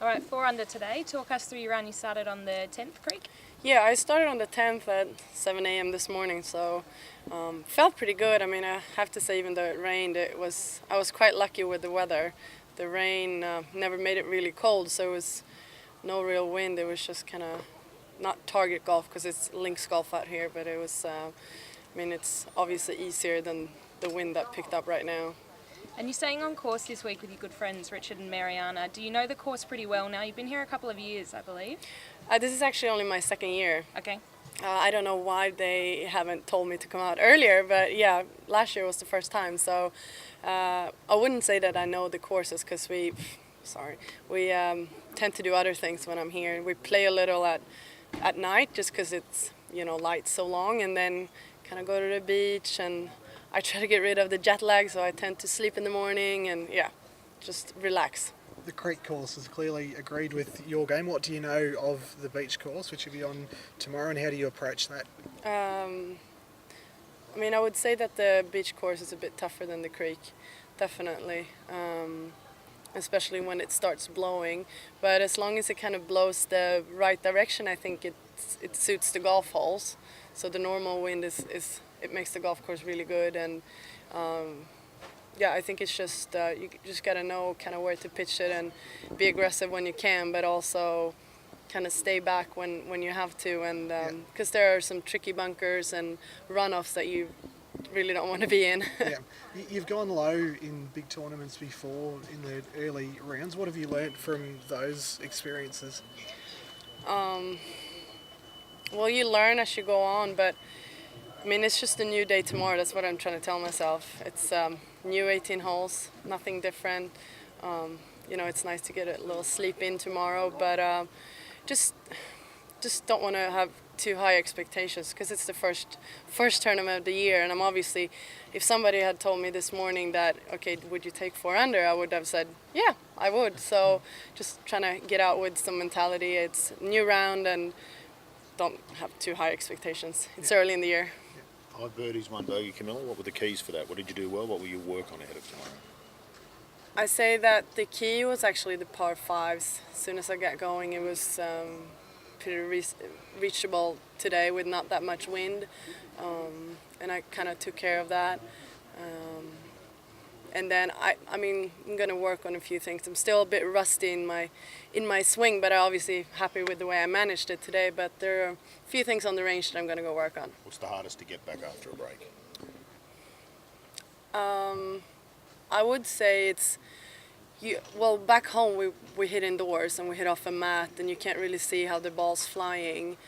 All right, 4 under today. Talk us through your run. You started on the 10th creek. Yeah, I started on the 10th at 7 a.m. this morning, so felt pretty good. I mean, I have to say, even though it rained, I was quite lucky with the weather. The rain never made it really cold, so it was no real wind. It was just kind of not target golf because it's links golf out here, but it was. I mean, it's obviously easier than the wind that picked up right now. And you're staying on course this week with your good friends Richard and Mariana. Do you know the course pretty well now? You've been here a couple of years, I believe. This is actually only my second year. Okay. I don't know why they haven't told me to come out earlier, but yeah, last year was the first time. So I wouldn't say that I know the courses because we tend to do other things when I'm here. We play a little at night just because it's light so long, and then kind of go to the beach, and I try to get rid of the jet lag, so I tend to sleep in the morning and just relax. The creek course has clearly agreed with your game. What do you know of the beach course, which you'll be on tomorrow, and how do you approach that? I mean, I would say that the beach course is a bit tougher than the creek, definitely, especially when it starts blowing. But as long as it kind of blows the right direction, I think it suits the golf holes. So the normal wind it makes the golf course really good, and I think it's just you just gotta know kind of where to pitch it and be aggressive when you can, but also kind of stay back when you have to, and because there are some tricky bunkers and runoffs that you really don't want to be in. Yeah, you've gone low in big tournaments before in the early rounds. What have you learnt from those experiences? Well, you learn as you go on, but I mean, it's just a new day tomorrow. That's what I'm trying to tell myself. It's new 18 holes, nothing different. It's nice to get a little sleep in tomorrow, but just don't want to have too high expectations because it's the first tournament of the year. And I'm obviously, if somebody had told me this morning that, okay, would you take 4 under, I would have said, yeah, I would. So just trying to get out with some mentality. It's a new round and don't have too high expectations. It's early in the year. 5 birdies, 1 bogey. Camilla, what were the keys for that? What did you do well? What will you work on ahead of tomorrow? I say that the key was actually the par 5s. As soon as I got going, it was pretty reachable today with not that much wind, and I kind of took care of that. And then I'm going to work on a few things. I'm still a bit rusty in my swing, but I'm obviously happy with the way I managed it today. But there are a few things on the range that I'm going to go work on. What's the hardest to get back after a break? I would say back home we hit indoors and we hit off a mat, and you can't really see how the ball's flying.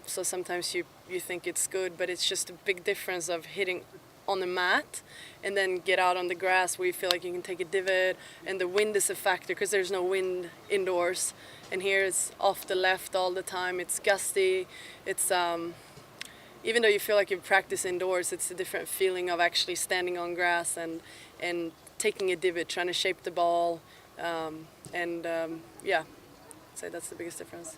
So sometimes you think it's good, but it's just a big difference of hitting on the mat and then get out on the grass where you feel like you can take a divot, and the wind is a factor because there's no wind indoors, and here it's off the left all the time. It's gusty. It's even though you feel like you practice indoors, it's a different feeling of actually standing on grass and taking a divot, trying to shape the ball, I'd say that's the biggest difference.